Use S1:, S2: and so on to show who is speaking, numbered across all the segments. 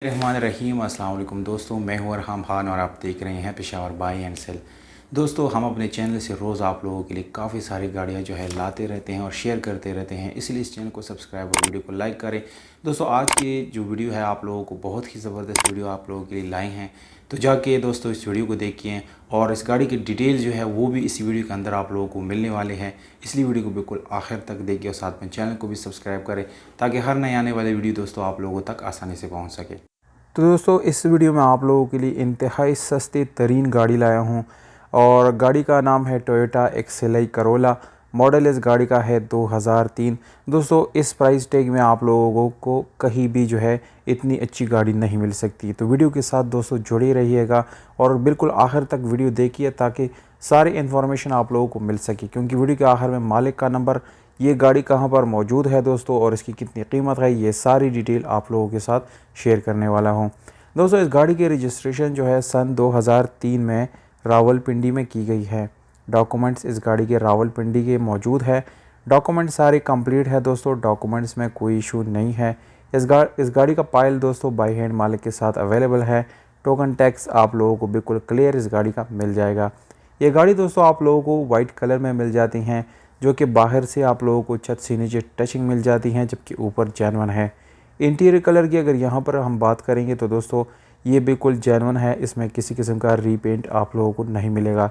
S1: रहमान रहीम अस्सलाम वालेकुम दोस्तों, मैं हूं अरहम खान और आप देख रहे हैं पेशावर बाई एंड सेल। दोस्तों, हम अपने चैनल से रोज़ आप लोगों के लिए काफ़ी सारी गाड़ियां जो है लाते रहते हैं और शेयर करते रहते हैं, इसलिए इस चैनल को सब्सक्राइब और वीडियो को लाइक करें। दोस्तों, आज की जो वीडियो है आप लोगों को बहुत ही ज़बरदस्त वीडियो आप लोगों के लिए लाए हैं, तो जाके दोस्तों इस वीडियो को देखिए और इस गाड़ी की डिटेल जो है वो भी इस वीडियो के अंदर आप लोगों को मिलने वाले हैं। इसलिए वीडियो को बिल्कुल आखिर तक देखिए और साथ में चैनल को भी सब्सक्राइब करें ताकि हर नए आने वाले वीडियो दोस्तों आप लोगों तक आसानी से पहुँच सके।
S2: तो दोस्तों इस वीडियो में आप लोगों के लिए इंतहाई सस्ती तरीन गाड़ी लाया हूं और गाड़ी का नाम है टोयोटा एक्सेलाई करोला। मॉडल इस गाड़ी का है 2003। दोस्तों इस प्राइस टैग में आप लोगों को कहीं भी जो है इतनी अच्छी गाड़ी नहीं मिल सकती। तो वीडियो के साथ दोस्तों जुड़े रहिएगा और बिल्कुल आखिर तक वीडियो देखिए ताकि सारी इन्फॉर्मेशन आप लोगों को मिल सके, क्योंकि वीडियो के आखिर में मालिक का नंबर, ये गाड़ी कहाँ पर मौजूद है दोस्तों और इसकी कितनी कीमत है, ये सारी डिटेल आप लोगों के साथ शेयर करने वाला हूँ। दोस्तों इस गाड़ी की रजिस्ट्रेशन जो है सन 2003 में रावलपिंडी में की गई है। डॉक्यूमेंट्स इस गाड़ी के रावलपिंडी के मौजूद है। डॉक्यूमेंट सारे कंप्लीट है दोस्तों, डॉक्यूमेंट्स में कोई इशू नहीं है। इस गाड़ी का पाइल दोस्तों बाई हैंड मालिक के साथ अवेलेबल है। टोकन टैक्स आप लोगों को बिल्कुल क्लियर इस गाड़ी का मिल जाएगा। ये गाड़ी दोस्तों आप लोगों को वाइट कलर में मिल जाती हैं, जो कि बाहर से आप लोगों को छत से नीचे टचिंग मिल जाती हैं, जबकि ऊपर जेन्युइन है। इंटीरियर कलर की अगर यहाँ पर हम बात करेंगे तो दोस्तों ये बिल्कुल जेन्युइन है, इसमें किसी किस्म का रीपेंट आप लोगों को नहीं मिलेगा।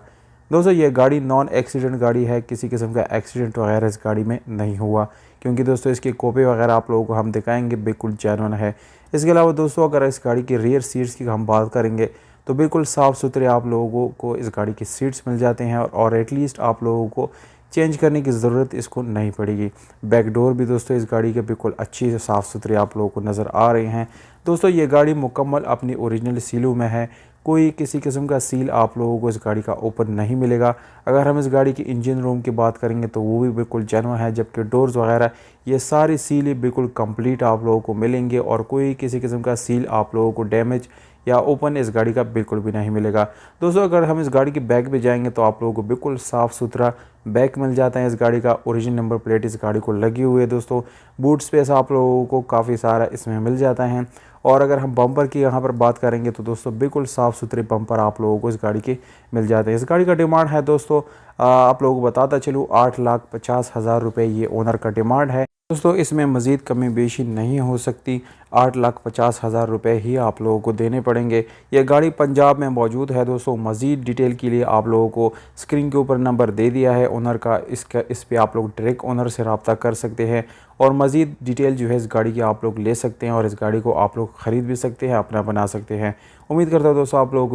S2: दोस्तों ये गाड़ी नॉन एक्सीडेंट गाड़ी है, किसी किस्म का एक्सीडेंट वगैरह इस गाड़ी में नहीं हुआ, क्योंकि दोस्तों इसके कोपे वगैरह आप लोगों को हम दिखाएंगे बिल्कुल जेन्युइन है। इसके अलावा दोस्तों अगर इस गाड़ी की रियर सीट्स की हम बात करेंगे तो बिल्कुल साफ़ सुथरे आप लोगों को इस गाड़ी की सीट्स मिल जाते हैं और एटलीस्ट आप लोगों को चेंज करने की ज़रूरत इसको नहीं पड़ेगी। बैक डोर भी दोस्तों इस गाड़ी के बिल्कुल अच्छी से साफ़ सुथरे आप लोगों को नज़र आ रहे हैं। दोस्तों ये गाड़ी मुकम्मल अपनी ओरिजिनल सीलों में है, कोई किसी किस्म का सील आप लोगों को इस गाड़ी का ओपन नहीं मिलेगा। अगर हम इस गाड़ी की इंजन रूम की बात करेंगे तो वो भी बिल्कुल जेन्युइन है, जबकि डोर्स वगैरह ये सारी सील बिल्कुल कंप्लीट आप लोगों को मिलेंगे और कोई किसी किस्म का सील आप लोगों को डैमेज या ओपन इस गाड़ी का बिल्कुल भी नहीं मिलेगा। दोस्तों अगर हम इस गाड़ी की बैक पे जाएंगे तो आप लोगों को बिल्कुल साफ़ सुथरा बैक मिल जाता है। इस गाड़ी का ओरिजिनल नंबर प्लेट इस गाड़ी को लगी हुई है दोस्तों। बूट स्पेस आप लोगों को काफ़ी सारा इसमें मिल जाता है। और अगर हम बम्पर की यहाँ पर बात करेंगे तो दोस्तों बिल्कुल साफ़ सुथरे बम्पर आप लोगों को इस गाड़ी के मिल जाते हैं। इस गाड़ी का डिमांड है दोस्तों, आप लोगों को बताता चलूँ, 8,50,000 रुपये ये ओनर का डिमांड है। दोस्तों इसमें मज़ीद कमी बेशी नहीं हो सकती, 8,50,000 रुपये ही आप लोगों को देने पड़ेंगे। यह गाड़ी पंजाब में मौजूद है दोस्तों। मज़ीद डिटेल के लिए आप लोगों को स्क्रीन के ऊपर नंबर दे दिया है ओनर का, इस पे आप लोग डायरेक्ट ओनर से रब्ता कर सकते हैं और मज़ीद डिटेल जो है इस गाड़ी की आप लोग ले सकते हैं और इस गाड़ी को आप लोग ख़रीद भी सकते हैं, अपना बना सकते हैं। उम्मीद करता हूँ दोस्तों आप लोगों को